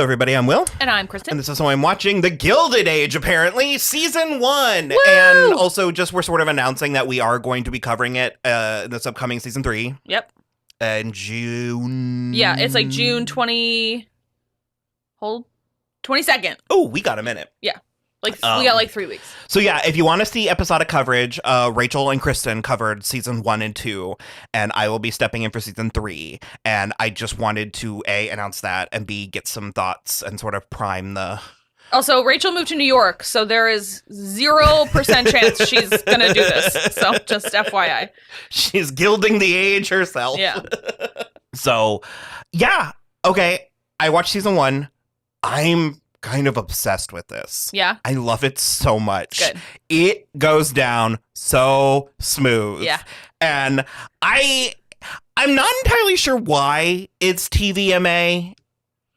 Hello, everybody. I'm Will. And I'm Kristen. And this is how I'm watching The Gilded Age, apparently, Season 1. Woo! And also, just we're sort of announcing that we are going to be covering it in this upcoming Season 3. Yep. In June. Yeah, it's like June 22nd. Oh, we got a minute. Yeah. We got like 3 weeks. So yeah, if you want to see episodic coverage, Rachel and Kristen covered season 1 and 2, and I will be stepping in for season 3. And I just wanted to A, announce that, and B, get some thoughts and sort of prime the... Also, Rachel moved to New York, so there is 0% chance she's gonna do this. So just FYI. She's gilding the age herself. Yeah. So, yeah. Okay, I watched season 1. I'm kind of obsessed with this. Yeah. I love it so much. Good. It goes down so smooth. Yeah. And I'm not entirely sure why it's TVMA.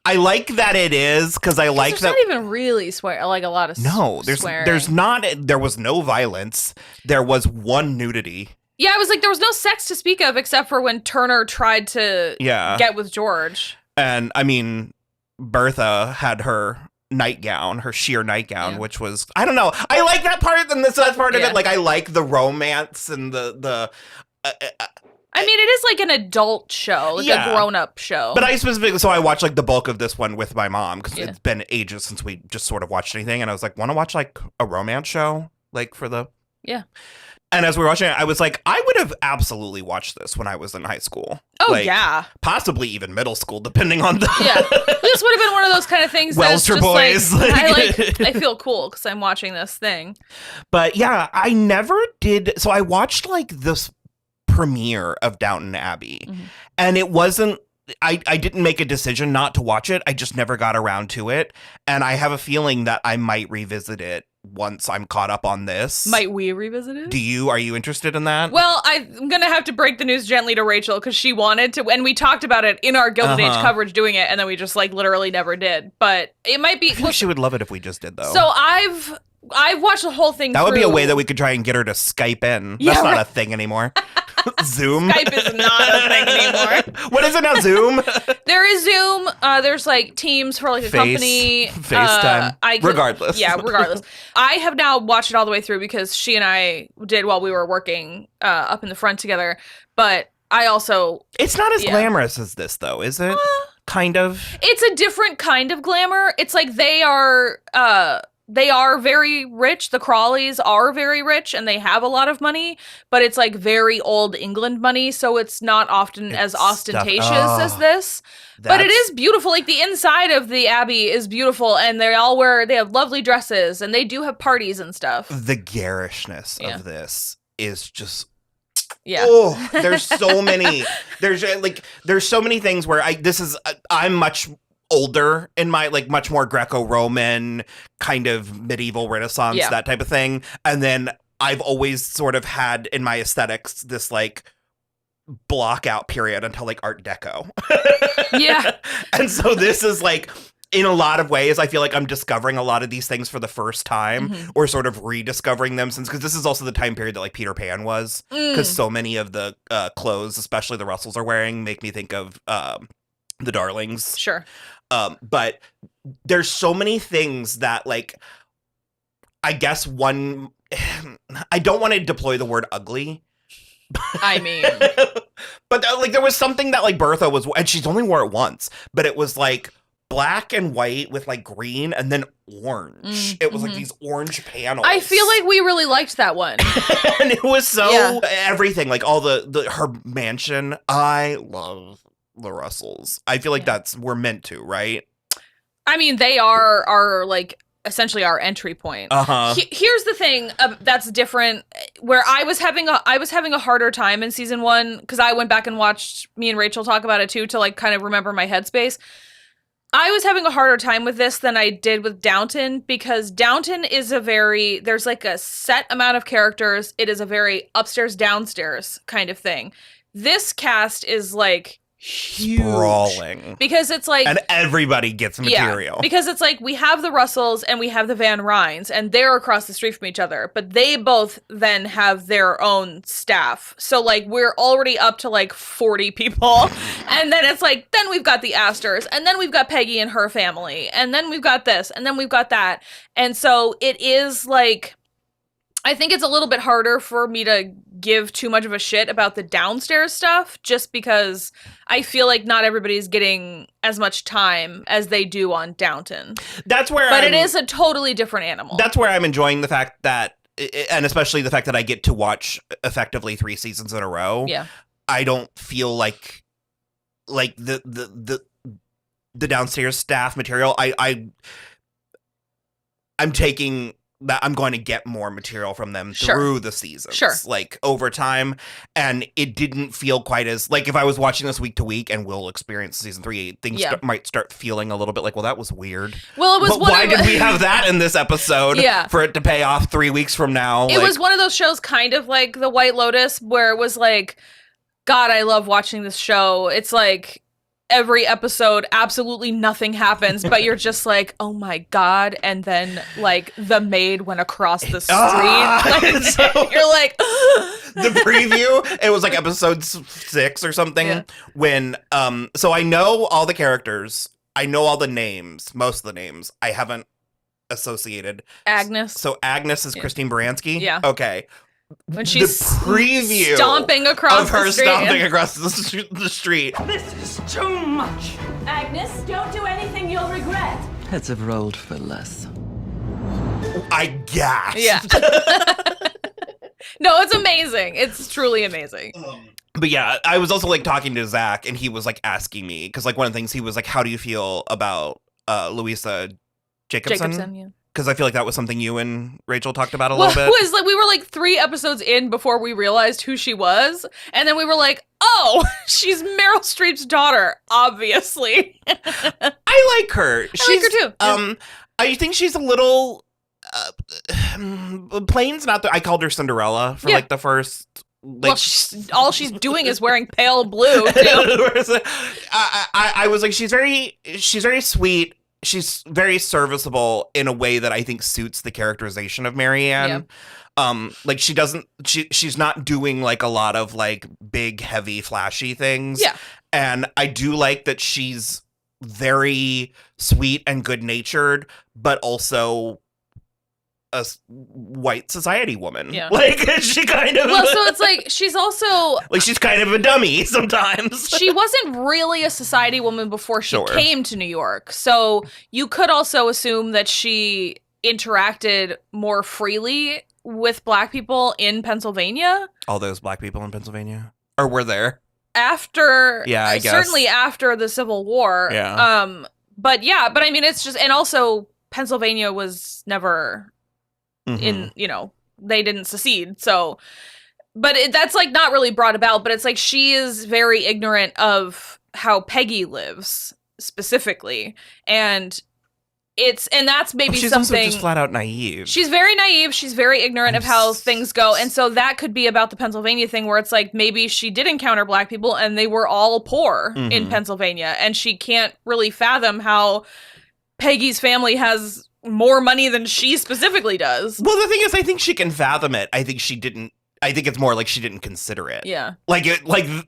I like that it is because I like that. There's not even really like a lot of swearing. There was no violence. There was one nudity. Yeah, I was like, there was no sex to speak of except for when Turner tried to get with George. And I mean, Bertha had her nightgown, her sheer nightgown, which was, I don't know. I like that part and that's part of it. Like, I like the romance and the I mean, it is like an adult show, like a grown-up show. But I watched like the bulk of this one with my mom because it's been ages since we just sort of watched anything. And I was like, want to watch like a romance show? Like for the... Yeah. And as we were watching it, I was like, I would have absolutely watched this when I was in high school. Oh, like, yeah. Possibly even middle school, depending on the... Yeah. This would have been one of those kind of things Welser just boys. I feel cool because I'm watching this thing. But yeah, I never did... So I watched like this premiere of Downton Abbey. Mm-hmm. And it wasn't... I didn't make a decision not to watch it. I just never got around to it. And I have a feeling that I might revisit it once I'm caught up on this. Might we revisit it? Are you interested in that? Well, I'm going to have to break the news gently to Rachel because she wanted to, and we talked about it in our Gilded Age coverage doing it, and then we just like literally never did. But it might be... I feel like she would love it if we just did, though. So I've watched the whole thing That would be a way that we could try and get her to Skype in. That's not a thing anymore. Zoom? Skype is not a thing anymore. What is it now, Zoom? There is Zoom. There's like Teams for like a company. FaceTime. Regardless. Yeah, regardless. I have now watched it all the way through because she and I did while we were working up in the front together. But I also... It's not as glamorous as this, though, is it? Kind of. It's a different kind of glamour. It's like they are very rich. The Crawleys are very rich and they have a lot of money, but it's like very old England money. So it's not often as ostentatious as this, but it is beautiful. Like the inside of the Abbey is beautiful and they have lovely dresses and they do have parties and stuff. The garishness of this is just... Yeah. Oh, there's so many, there's so many things where I'm much older in my like much more Greco-Roman kind of medieval Renaissance, that type of thing. And then I've always sort of had in my aesthetics this like block out period until like Art Deco. Yeah. And so this is like, in a lot of ways, I feel like I'm discovering a lot of these things for the first time or sort of rediscovering them because this is also the time period that like Peter Pan was because so many of the clothes, especially the Russells are wearing, make me think of the Darlings. Sure. But there's so many things that like, I guess I don't want to deploy the word ugly. I mean. But like there was something that like Bertha was, and she's only wore it once, but it was like black and white with like green and then orange. It was like these orange panels. I feel like we really liked that one. And it was so everything, like all her mansion. I love the Russells. I feel like we're meant to, right? I mean, they are like essentially our entry point. Here's the thing that's different. Where I was having a harder time in season 1 because I went back and watched me and Rachel talk about it too to like kind of remember my headspace. I was having a harder time with this than I did with Downton because Downton is there's like a set amount of characters. It is a very upstairs downstairs kind of thing. This cast is like huge. Sprawling. Because it's like... And everybody gets material. Yeah, because it's like we have the Russells and we have the Van Ryns, and they're across the street from each other, but they both then have their own staff. So, like, we're already up to, like, 40 people. And then it's like, then we've got the Astors, and then we've got Peggy and her family, and then we've got this, and then we've got that. And so it is, like... I think it's a little bit harder for me to give too much of a shit about the downstairs stuff, just because I feel like not everybody's getting as much time as they do on Downton. But it is a totally different animal. That's where I'm enjoying the fact that, and especially the fact that I get to watch effectively 3 seasons in a row. Yeah. I don't feel like the downstairs staff material. I'm taking that I'm going to get more material from them through the seasons, like over time. And it didn't feel quite as like if I was watching this week to week, and we'll experience season 3, things might start feeling a little bit like, well, that was weird. Well, it was. But why did we have that in this episode? For it to pay off 3 weeks from now. It was one of those shows, kind of like The White Lotus, where it was like, God, I love watching this show. It's like every episode, absolutely nothing happens, but you're just like, oh my God. And then, like, the maid went across the street. You're like, the preview, it was like episode 6 or something, when, so I know all the characters, I know all the names, most of the names. I haven't associated. Agnes. So Agnes is Christine Baranski? Yeah. Okay. When she's the preview stomping across of her the street. stomping across the street. This is too much. Agnes, don't do anything you'll regret. Heads have rolled for less. I gasped. Yeah. No, it's amazing. It's truly amazing. But yeah, I was also like talking to Zach, and he was like asking me, because like one of the things he was like, how do you feel about Louisa Jacobson? Yeah. Because I feel like that was something you and Rachel talked about a little bit. It was like we were like 3 episodes in before we realized who she was, and then we were like, "Oh, she's Meryl Streep's daughter, obviously." I like her. I like her too. I think she's a little. Plain's not. I called her Cinderella for like the first. Like, well, all she's doing is wearing pale blue too. I was like, she's very sweet. She's very serviceable in a way that I think suits the characterization of Marianne. Yeah. Like she's not doing like a lot of like big, heavy, flashy things. Yeah. And I do like that she's very sweet and good-natured, but also a white society woman. Yeah. Like she kind of. Well, so it's like she's also like she's kind of a dummy sometimes. She wasn't really a society woman before she came to New York. So you could also assume that she interacted more freely with Black people in Pennsylvania. All those Black people in Pennsylvania, or were there after? Yeah, I guess certainly after the Civil War. Yeah. But I mean, it's just, and also Pennsylvania was never. In, they didn't secede. So, but that's like not really brought about, but it's like she is very ignorant of how Peggy lives specifically. And that's maybe she's something. Also just flat out naive. She's very naive. She's very ignorant of how things go. And so that could be about the Pennsylvania thing where it's like maybe she did encounter Black people and they were all poor in Pennsylvania. And she can't really fathom how Peggy's family has more money than she specifically does. Well, the thing is, I think she can fathom it. I think it's more like she didn't consider it. Yeah. Like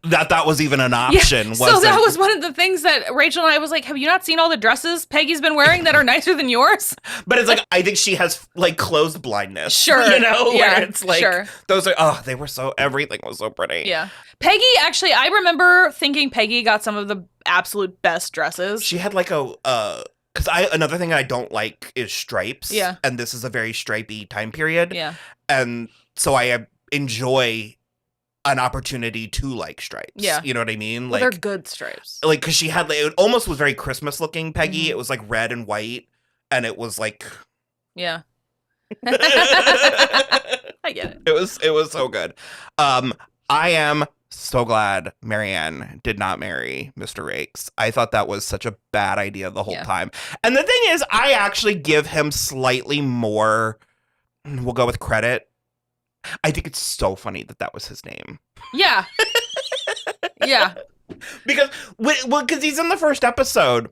that was even an option. Yeah. So that was one of the things that Rachel and I was like, have you not seen all the dresses Peggy's been wearing that are nicer than yours? But it's like, I think she has like closed blindness. Sure. Where it's like, those are, they were everything was so pretty. Yeah. Peggy, actually, I remember thinking Peggy got some of the absolute best dresses. She had like because another thing I don't like is stripes. Yeah. And this is a very stripey time period. Yeah. And so I enjoy an opportunity to like stripes. Yeah. You know what I mean? Well, they're good stripes. Like, because she had, like, it almost was very Christmas looking, Peggy. Mm-hmm. It was like red and white. And it was like. Yeah. I get it. It was so good. I am so glad Marianne did not marry Mr. Rakes. I thought that was such a bad idea the whole time. And the thing is, I actually give him slightly more, we'll go with credit. I think it's so funny that was his name. Yeah. Yeah. Because he's in the first episode.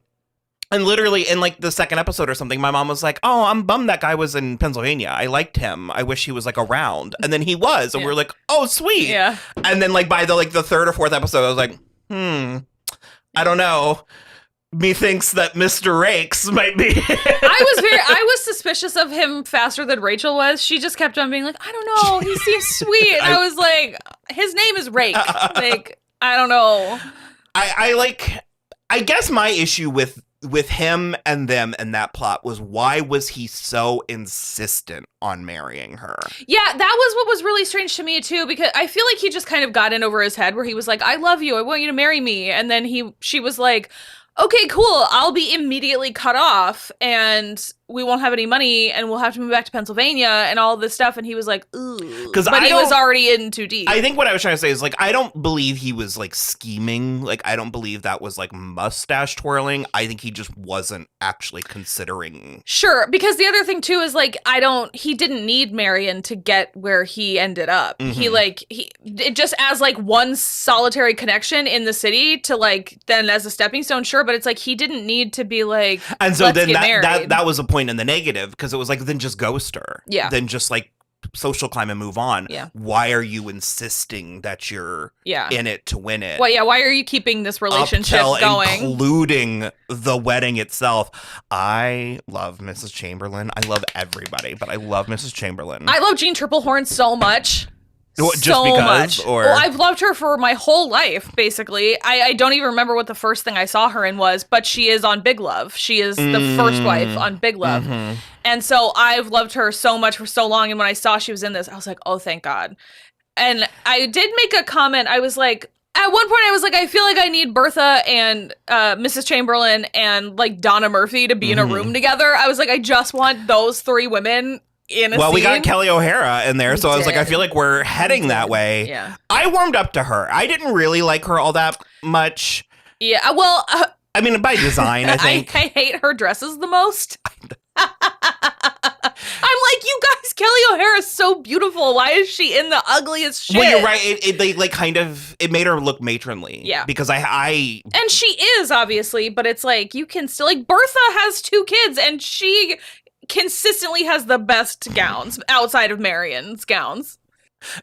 And literally in like the second episode or something, my mom was like, "Oh, I'm bummed that guy was in Pennsylvania. I liked him. I wish he was like around." And then he was, and we were like, "Oh, sweet." Yeah. And then like by the third or fourth episode, I was like, I don't know. Methinks that Mr. Rakes might be. I was suspicious of him faster than Rachel was. She just kept on being like, "I don't know. He seems sweet." And I was like, his name is Rake. Like, I don't know. I guess my issue with him and them and that plot was, why was he so insistent on marrying her? Yeah, that was what was really strange to me too, because I feel like he just kind of got in over his head where he was like, "I love you, I want you to marry me," and then she was like, "Okay, cool, I'll be immediately cut off and we won't have any money and we'll have to move back to Pennsylvania and all this stuff." And he was like, "Ooh," but he was already in too deep. I think what I was trying to say is, like, I don't believe he was like scheming. Like, I don't believe that was like mustache twirling. I think he just wasn't actually considering. Sure, because the other thing too is like, he didn't need Marion to get where he ended up. He just as like one solitary connection in the city to like then as a stepping stone, sure, but it's like he didn't need to be like, and so let's then get married. that was a point in the negative, because it was like, then just ghost her. Yeah. Then just like social climb and move on. Yeah. Why are you insisting that you're in it to win it? Well, yeah, why are you keeping this relationship going? Including the wedding itself. I love Mrs. Chamberlain. I love everybody, but I love Mrs. Chamberlain. I love Jean Triplehorn so much. Just because? Or? Well, I've loved her for my whole life, basically. I don't even remember what the first thing I saw her in was, but she is on Big Love. She is the first wife on Big Love. Mm-hmm. And so I've loved her so much for so long, and when I saw she was in this, I was like, oh, thank God. And I did make a comment. I was like, at one point I was like, I feel like I need Bertha and Mrs. Chamberlain and like Donna Murphy to be in a room together. I was like, I just want those three women in a scene. We got Kelly O'Hara in there, so I was like, I feel like we're heading that way. Yeah. I warmed up to her. I didn't really like her all that much. Yeah, well... I mean, by design, I think. I hate her dresses the most. I'm like, you guys, Kelly O'Hara is so beautiful. Why is she in the ugliest shit? Well, you're right. It made her look matronly. Yeah. Because I And she is, obviously, but it's like, you can still, like, Bertha has 2 kids, and she consistently has the best gowns outside of Marion's gowns.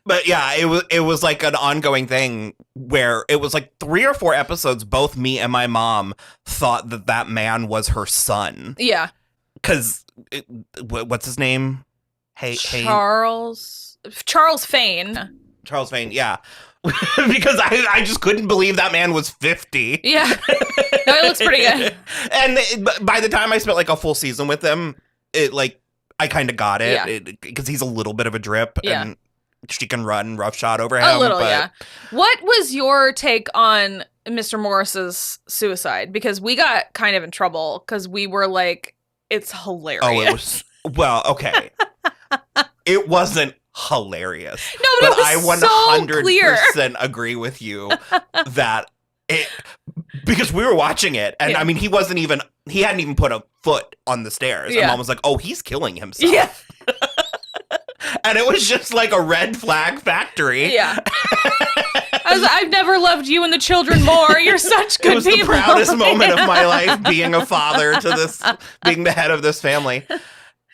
But yeah, it was like an ongoing thing where it was like 3 or 4 episodes, both me and my mom thought that man was her son. Yeah. Because, what's his name? Charles Fane. Charles Fane, yeah. Because I just couldn't believe that man was 50. Yeah. No, it looks pretty good. And by the time I spent like a full season with him, I kind of got it. Because he's a little bit of a drip. Yeah. And she can run roughshod over him. A little, yeah. What was your take on Mr. Morris's suicide? Because we got kind of in trouble because we were like, it's hilarious. Oh, it was, well, okay. It wasn't hilarious. No, but it was so clear. 100% agree with you that it, because we were watching it, and I mean, he hadn't even put a foot on the stairs. And Mom was like, oh, he's killing himself. Yeah. And it was just like a red flag factory. Yeah. I've never loved you and the children more. You're such good people. It was the proudest moment of my life, being a father to this, being the head of this family.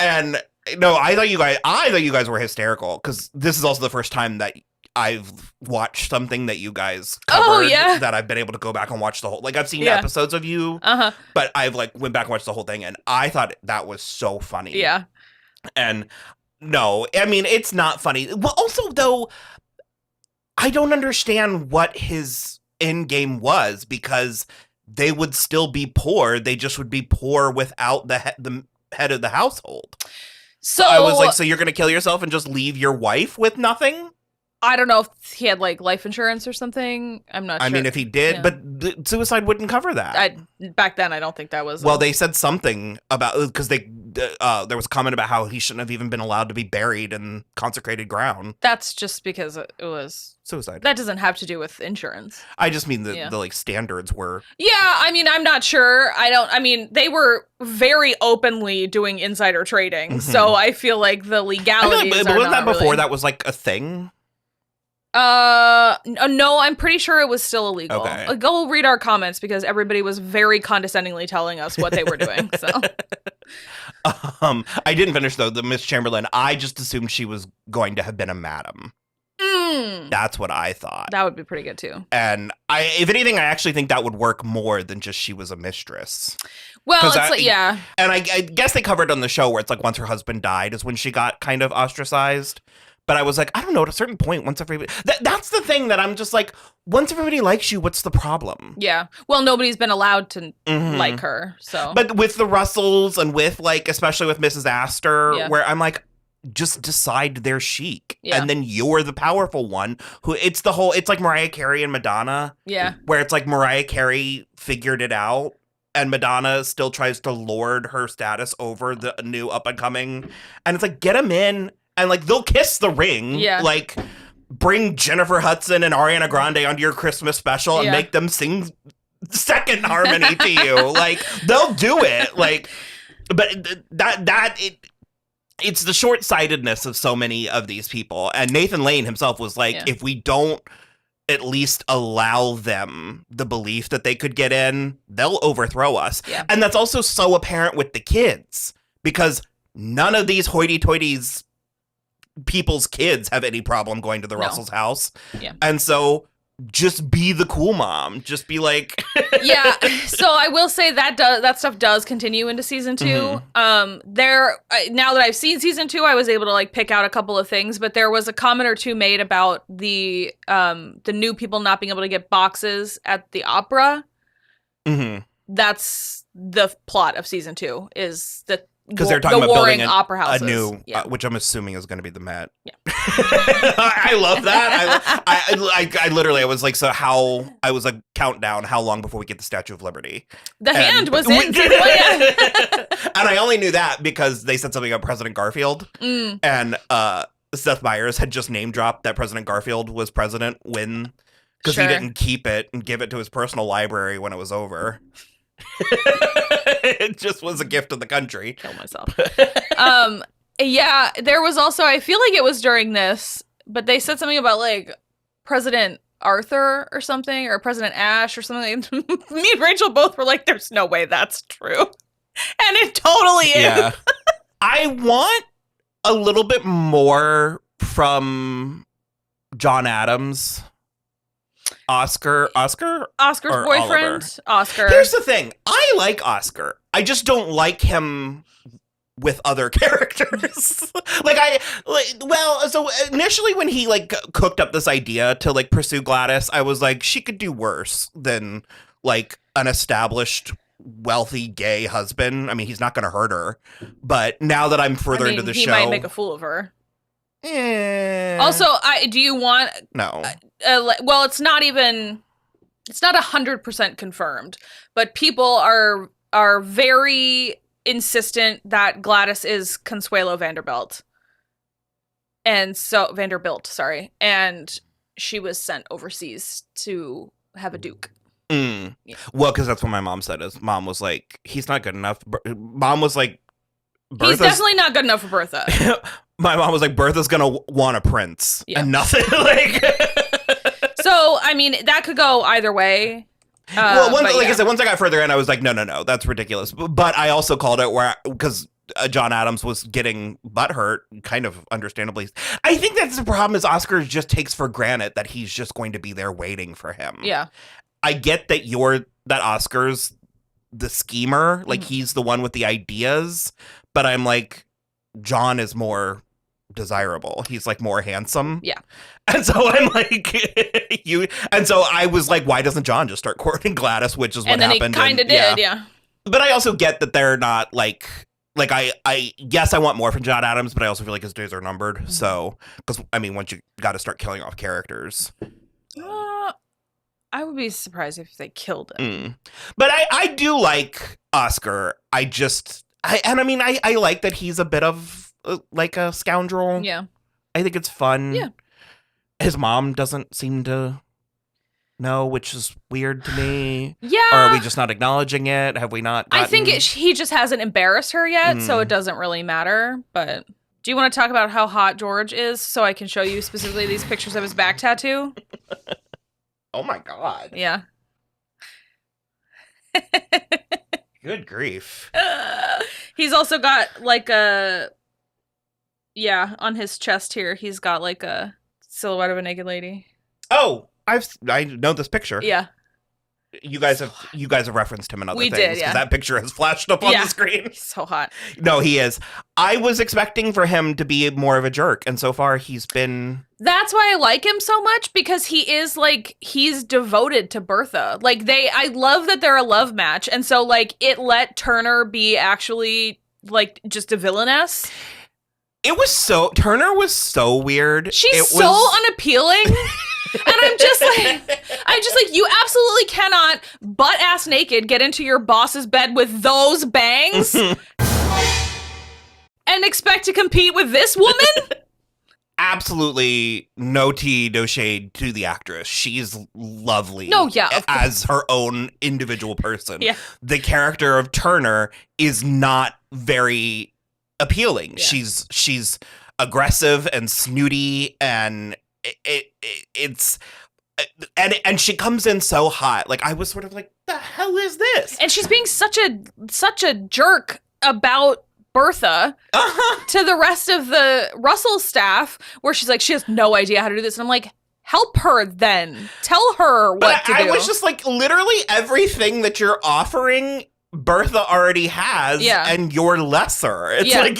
And no, I thought you guys were hysterical, because this is also the first time that I've watched something that you guys covered that I've been able to go back and watch the whole, like I've seen episodes of you, but I've like went back and watched the whole thing, and I thought that was so funny. Yeah. And no, I mean, it's not funny. Well, also, though, I don't understand what his end game was, because they would still be poor. They just would be poor without the head of the household. So I was like, so you're going to kill yourself and just leave your wife with nothing? I don't know if he had like life insurance or something. I'm not sure. I mean, if he did, but suicide wouldn't cover that. Back then, I don't think that was. Well, they said something about, because there was a comment about how he shouldn't have even been allowed to be buried in consecrated ground. That's just because it was suicide. That doesn't have to do with insurance. I just mean the like standards were. Yeah, I mean, I'm not sure. I mean, they were very openly doing insider trading, so I feel like the legalities. But wasn't that before that was like a thing? No, I'm pretty sure it was still illegal. Okay. Go read our comments because everybody was very condescendingly telling us what they were doing. So, I didn't finish though. The Miss Chamberlain. I just assumed she was going to have been a madam. That's what I thought. That would be pretty good too. And if anything, I actually think that would work more than just she was a mistress. Well, it's yeah. And I guess they covered on the show where it's like once her husband died is when she got kind of ostracized. But I was like, I don't know, at a certain point, once everybody... That's the thing that I'm just like, once everybody likes you, what's the problem? Yeah. Well, nobody's been allowed to like her, so... But with the Russells and with, like, especially with Mrs. Astor, where I'm like, just decide they're chic. Yeah. And then you're the powerful one who... It's like Mariah Carey and Madonna. Yeah. Where it's like Mariah Carey figured it out. And Madonna still tries to lord her status over the new up-and-coming. And it's like, get them in... And, like, they'll kiss the ring. Yeah. Like, bring Jennifer Hudson and Ariana Grande onto your Christmas special and make them sing second harmony to you. Like, they'll do it. Like, but it's the short-sightedness of so many of these people. And Nathan Lane himself was like, if we don't at least allow them the belief that they could get in, they'll overthrow us. Yeah. And that's also so apparent with the kids. Because none of these hoity-toities people's kids have any problem going to the Russell's house. Yeah. And so just be the cool mom. Just be like... Yeah. So I will say that stuff does continue into season 2. Now that I've seen season 2, I was able to like pick out a couple of things, but there was a comment or two made about the new people not being able to get boxes at the opera. That's the plot of season 2 is that because they're talking about building opera houses. A new, which I'm assuming is going to be the Met. Yeah, I love that. I literally, I was like, so how? I was like, count down how long before we get the Statue of Liberty. The hand was in. And I only knew that because they said something about President Garfield, and Seth Meyers had just name dropped that President Garfield was president when because he didn't keep it and give it to his personal library when it was over. It just was a gift of the country. Kill myself. Yeah, there was also, I feel like it was during this, but they said something about like President Arthur or something, or President Ash or something. Me and Rachel both were like, there's no way that's true. And it totally is. Yeah. I want a little bit more from John Adams. Oscar's boyfriend? Oliver? Oscar. Here's the thing. I like Oscar. I just don't like him with other characters. So initially when he like cooked up this idea to like pursue Gladys, I was like, she could do worse than like an established wealthy gay husband. I mean, he's not going to hurt her. But now that I'm further into the show, he might make a fool of her. Also, do you want... No. Well, it's not 100% confirmed, but people are very insistent that Gladys is Consuelo Vanderbilt. And so, sorry. And she was sent overseas to have a duke. Yeah. Well, because that's what my mom said. Is mom was like, he's not good enough. Mom was like, he's definitely not good enough for Bertha. My mom was like, Bertha's gonna want a prince and nothing. Like, so I mean, that could go either way. I said, once I got further in, I was like, no, that's ridiculous. But I also called it because John Adams was getting butthurt, kind of understandably. I think that's the problem. Is Oscar just takes for granted that he's just going to be there waiting for him. Yeah, I get that that Oscar's the schemer, like he's the one with the ideas, but I'm like, John is more desirable. He's like more handsome. Yeah. And so I'm like, and so I was like, why doesn't John just start courting Gladys, which is what happened. And he kind of did, yeah. But I also get that they're not like I guess I want more from John Adams, but I also feel like his days are numbered. Mm-hmm. So, because I mean, once you got to start killing off characters. I would be surprised if they killed him. But I do like Oscar. I like that he's a bit of like a scoundrel. Yeah. I think it's fun. Yeah. His mom doesn't seem to know, which is weird to me. Yeah. Or are we just not acknowledging it? Have we not gotten... I think he just hasn't embarrassed her yet, so it doesn't really matter. But Do you want to talk about how hot George is so I can show you specifically these pictures of his back tattoo? Oh my God. Yeah. Good grief. He's also got like a... Yeah, on his chest here, he's got like a silhouette of a naked lady. Oh, I know this picture. Yeah. You guys have referenced him in other We things. did, yeah. That picture has flashed up on the screen. He's so hot. No, he is. I was expecting for him to be more of a jerk, and so far he's been... That's why I like him so much, because he is like, he's devoted to Bertha. Like I love that they're a love match, and so like it let Turner be actually like just a villainess. Turner was so weird. She's so unappealing. And I'm just like, you absolutely cannot butt-ass naked get into your boss's bed with those bangs and expect to compete with this woman? Absolutely no tea, no shade to the actress. She's lovely. No, yeah, of course. As her own individual person. Yeah. The character of Turner is not very appealing. Yeah. She's aggressive and snooty, and it's she comes in so hot. Like, I was sort of like, the hell is this? And she's being such a jerk about Bertha to the rest of the Russell staff, where she's like, she has no idea how to do this. And I'm like, help her then. Tell her what to do. I was just like, literally everything that you're offering, Bertha already has, and you're lesser. It's like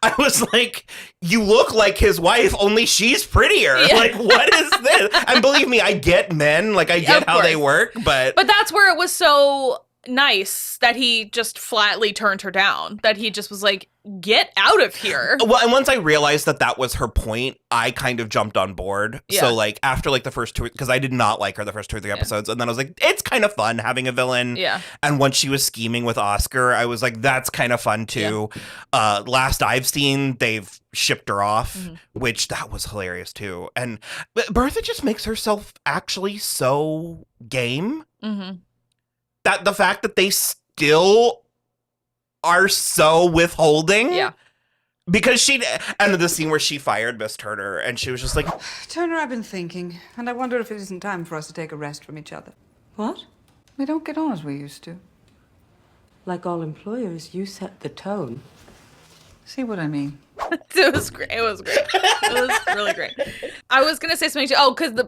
I was like, you look like his wife, only she's prettier. Yeah. Like, what is this? And believe me, I get men, like I get how they work, but that's where it was so nice that he just flatly turned her down, that he just was like, get out of here. Well, and once I realized that was her point, I kind of jumped on board. Yeah. So like after like the first two, because I did not like her the first 2 or 3 episodes, and then I was like, it's kind of fun having a villain. Yeah. And once she was scheming with Oscar, I was like, that's kind of fun too. Yeah. Last I've seen, they've shipped her off, which that was hilarious too. And Bertha just makes herself actually so game. That the fact that they still are so withholding. Yeah. Because and the scene where she fired Miss Turner, and she was just like, Turner, I've been thinking, and I wonder if it isn't time for us to take a rest from each other. What? We don't get on as we used to. Like all employers, you set the tone. See what I mean? It was great. It was really great. I was going to say something too. Oh, because the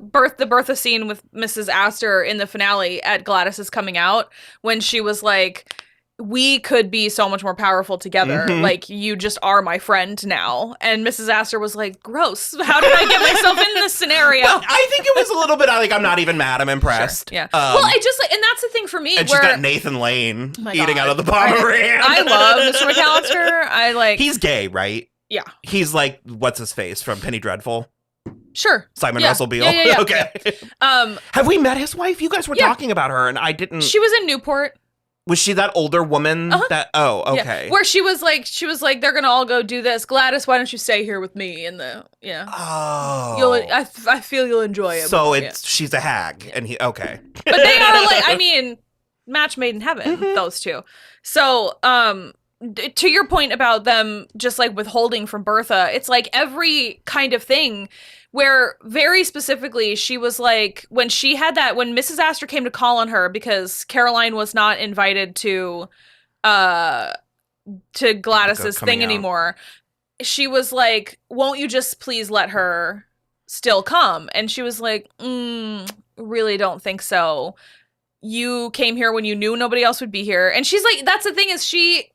Bertha scene with Mrs. Astor in the finale at Gladys's coming out, when she was like, we could be so much more powerful together. Like, you just are my friend now. And Mrs. Astor was like, gross. How did I get myself in this scenario? Well, I think it was a little bit like, I'm not even mad. I'm impressed. Sure, yeah. Well, I just like, and that's the thing for me. And where, she's got Nathan Lane eating out of the Pomeranian. I love Mr. McAllister. He's gay, right? Yeah. He's like, what's his face from Penny Dreadful? Sure. Simon Russell Beale? Yeah. Okay. Have we met his wife? You guys were talking about her, and I didn't. She was in Newport. Was she that older woman that... Oh, okay. Yeah. Where she was like, they're going to all go do this. Gladys, why don't you stay here with me? And Oh. I feel you'll enjoy it. So she's a hag, and he... Okay. But they are like, I mean, match made in heaven, those two. So, to your point about them just like withholding from Bertha, it's like every kind of thing where very specifically she was like, when Mrs. Astor came to call on her because Caroline was not invited to Gladys's thing anymore, she was like, won't you just please let her still come? And she was like, really don't think so. You came here when you knew nobody else would be here. And she's like, that's the thing, is she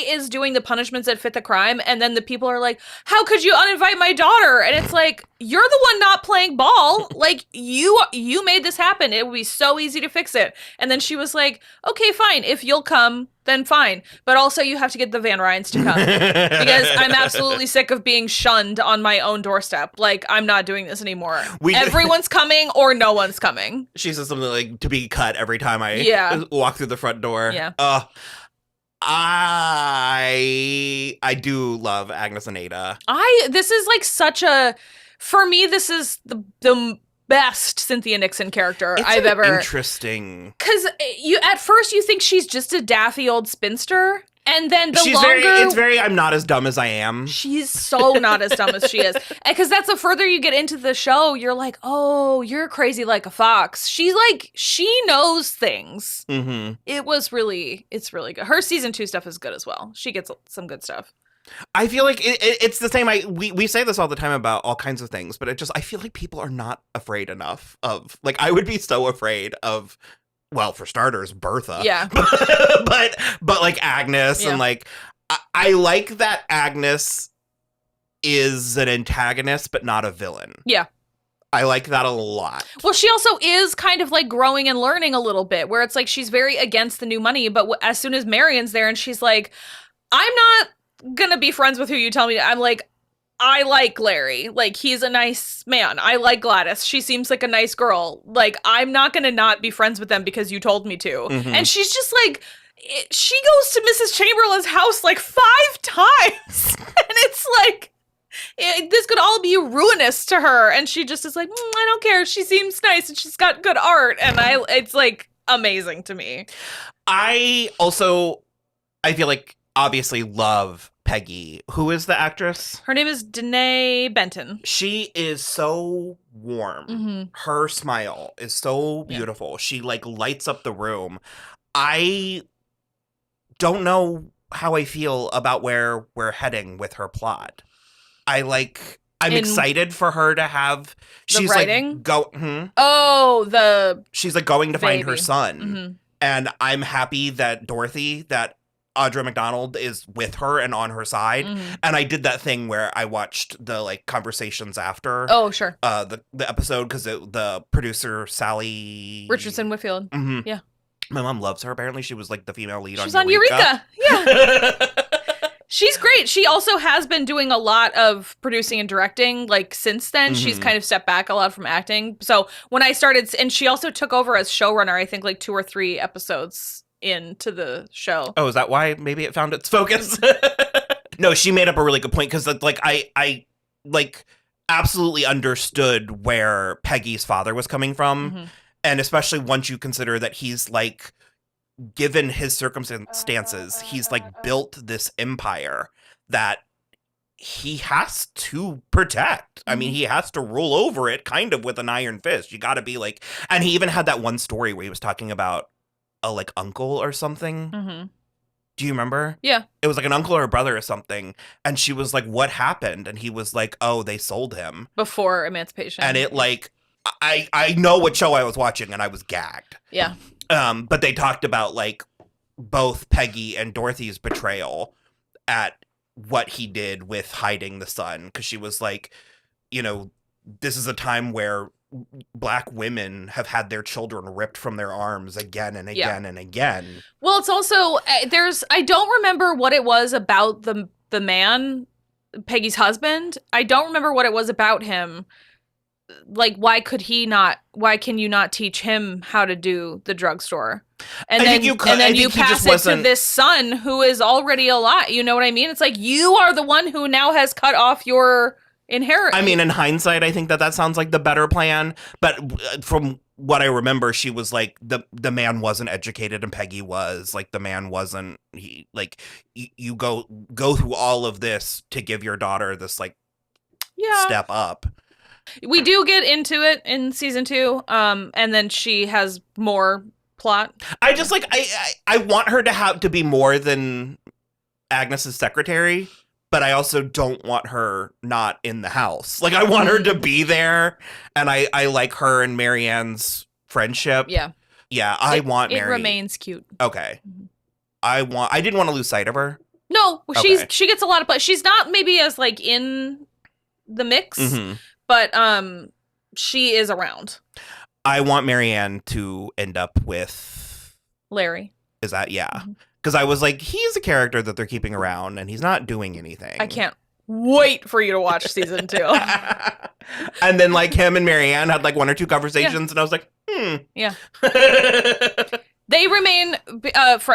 is doing the punishments that fit the crime. And then the people are like, how could you uninvite my daughter? And it's like, you're the one not playing ball. Like, you made this happen. It would be so easy to fix it. And then she was like, okay, fine. If you'll come, then fine. But also you have to get the Van Ryns to come. Because I'm absolutely sick of being shunned on my own doorstep. Like, I'm not doing this anymore. Everyone's coming or no one's coming. She says something like, to be cut every time I walk through the front door. Yeah. I do love Agnes and Ada. This is like for me, this is the best Cynthia Nixon character I've ever. Interesting. Because at first you think she's just a daffy old spinster, And then the it's very I'm not as dumb as I am. She's so not as dumb as she is. Because that's the further you get into the show, you're like, oh, you're crazy like a fox. She's like, she knows things. Mm-hmm. It's really good. Her season 2 stuff is good as well. She gets some good stuff. I feel like it's the same. We say this all the time about all kinds of things, but I feel like people are not afraid enough of, like, I would be so afraid of, well, for starters, Bertha. Yeah. but like Agnes and like, I like that Agnes is an antagonist, but not a villain. Yeah. I like that a lot. Well, she also is kind of like growing and learning a little bit, where it's like she's very against the new money, but as soon as Marion's there and she's like, I'm not gonna be friends with who you tell me to. I'm like, I like Larry. Like, he's a nice man. I like Gladys. She seems like a nice girl. Like, I'm not going to not be friends with them because you told me to. Mm-hmm. And she's just like, she goes to Mrs. Chamberlain's house like 5 times. And it's like, this could all be ruinous to her. And she just is like, I don't care. She seems nice and she's got good art. And it's like amazing to me. I feel like obviously love Peggy. Who is the actress? Her name is Danae Benton. She is so warm. Mm-hmm. Her smile is so beautiful. Yeah. She like lights up the room. I don't know how I feel about where we're heading with her plot. I'm excited for her to have. She's writing? Like she's like going to find her son, mm-hmm. and I'm happy that Dorothy, that Audra McDonald, is with her and on her side. Mm-hmm. And I did that thing where I watched the like conversations after. Oh, sure. The episode, because the producer Sally Richardson Whitfield. Mm-hmm. Yeah. My mom loves her. Apparently, she was like the female lead. She's on Eureka. Yeah. She's great. She also has been doing a lot of producing and directing, like, since then. Mm-hmm. She's kind of stepped back a lot from acting. So when I started, and she also took over as showrunner, I think, like 2 or 3 episodes into the show. Oh, is that why maybe it found its focus? No, she made up a really good point, because like I like absolutely understood where Peggy's father was coming from. Mm-hmm. And especially once you consider that he's like, given his circumstances, he's like built this empire that he has to protect. I mean, he has to rule over it kind of with an iron fist. You got to be like, and he even had that one story where he was talking about a like uncle or something. Mm-hmm. Do you remember? Yeah. It was like an uncle or a brother or something. And she was like, what happened? And he was like, oh, they sold him. Before Emancipation. And it like, I know what show I was watching and I was gagged. Yeah. But they talked about like both Peggy and Dorothy's betrayal at what he did with hiding the son. Because she was like, you know, this is a time where Black women have had their children ripped from their arms again and again and again. Well, it's also, I don't remember what it was about the man, Peggy's husband. I don't remember what it was about him. Like, why can you not teach him how to do the drugstore? And then you pass it to this son who is already alive. You know what I mean? It's like, you are the one who now has cut off your inheritance. I mean, in hindsight, I think that sounds like the better plan. But from what I remember, she was like, the man wasn't educated and Peggy was. Like, the man wasn't. He like, you go through all of this to give your daughter this like step up. We do get into it in season 2, and then she has more plot. I just like I want her to be more than Agnes's secretary, but I also don't want her not in the house. Like, I want her to be there, and I like her and Marianne's friendship. Yeah, I want Marianne. It remains cute. Okay, I didn't want to lose sight of her. No, she gets a lot of play. She's not maybe as like in the mix. Mm-hmm. But she is around. I want Marianne to end up with Larry. Is that because I was like, he's a character that they're keeping around and he's not doing anything. I can't wait for you to watch season 2. And then like him and Marianne had like 1 or 2 conversations and I was like, Yeah. They remain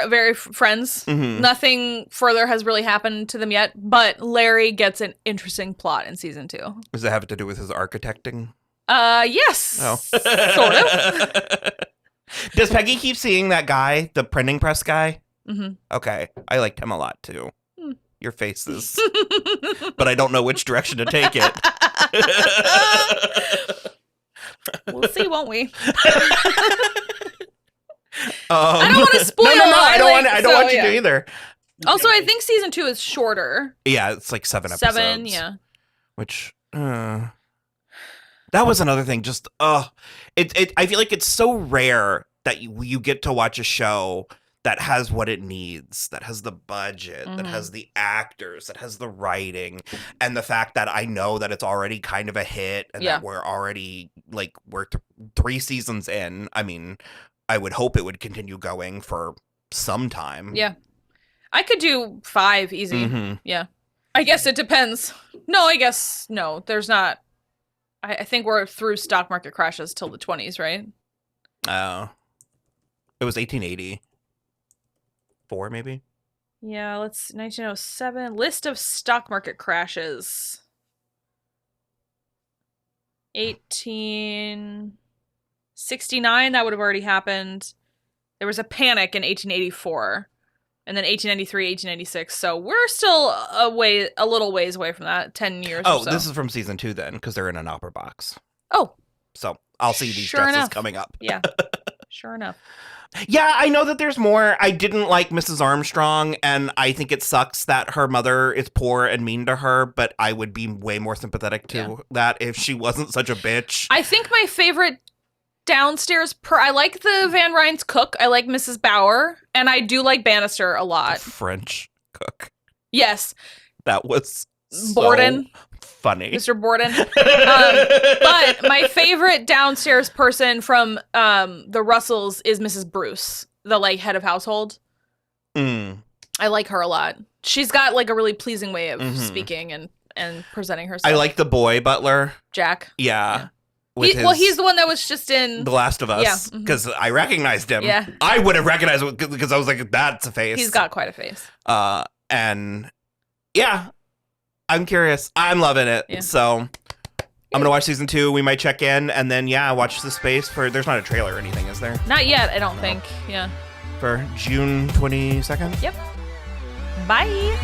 very friends. Mm-hmm. Nothing further has really happened to them yet, but Larry gets an interesting plot in season 2. Does it have to do with his architecting? Yes. Oh. Sort of. Does Peggy keep seeing that guy, the printing press guy? Mm-hmm. Okay. I liked him a lot, too. Your faces. But I don't know which direction to take it. We'll see, won't we? I don't want to spoil. No, I don't want you to either. Also, I think season 2 is shorter. Yeah, it's like 7 episodes. 7, yeah. Which, that was another thing. Just, I feel like it's so rare that you get to watch a show that has what it needs, that has the budget, that has the actors, that has the writing, and the fact that I know that it's already kind of a hit, and that we're already, like, we're 3 seasons in. I mean, I would hope it would continue going for some time. Yeah. I could do 5 easy. Mm-hmm. Yeah. I guess it depends. No, I guess, no, there's not. I think we're through stock market crashes till the 20s, right? Oh. It was 1884, maybe? Yeah, 1907. List of stock market crashes. 1869, that would have already happened. There was a panic in 1884. And then 1893, 1896. So we're still a little ways away from that. 10 years or so. Oh, this is from season 2 then, because they're in an opera box. Oh. So I'll see these Sure dresses enough. coming up. Yeah. Sure enough. Yeah, I know that there's more. I didn't like Mrs. Armstrong, and I think it sucks that her mother is poor and mean to her, but I would be way more sympathetic to that if she wasn't such a bitch. I think my favorite downstairs I like the Van Ryn's cook. I like Mrs. Bauer, and I do like Bannister a lot. French cook. Yes. That was Borden. So funny. Mr. Borden. But my favorite downstairs person from the Russells is Mrs. Bruce, the like head of household. I like her a lot. She's got like a really pleasing way of speaking and presenting herself. I like the boy butler. Jack. Yeah. He's the one that was just in The Last of Us. Because I recognized him. Yeah. I would have recognized him because I was like, that's a face. He's got quite a face. And yeah, I'm curious. I'm loving it. Yeah. So I'm going to watch season 2. We might check in and then, watch the space for, there's not a trailer or anything, is there? Not yet, I don't think. Yeah. For June 22nd? Yep. Bye.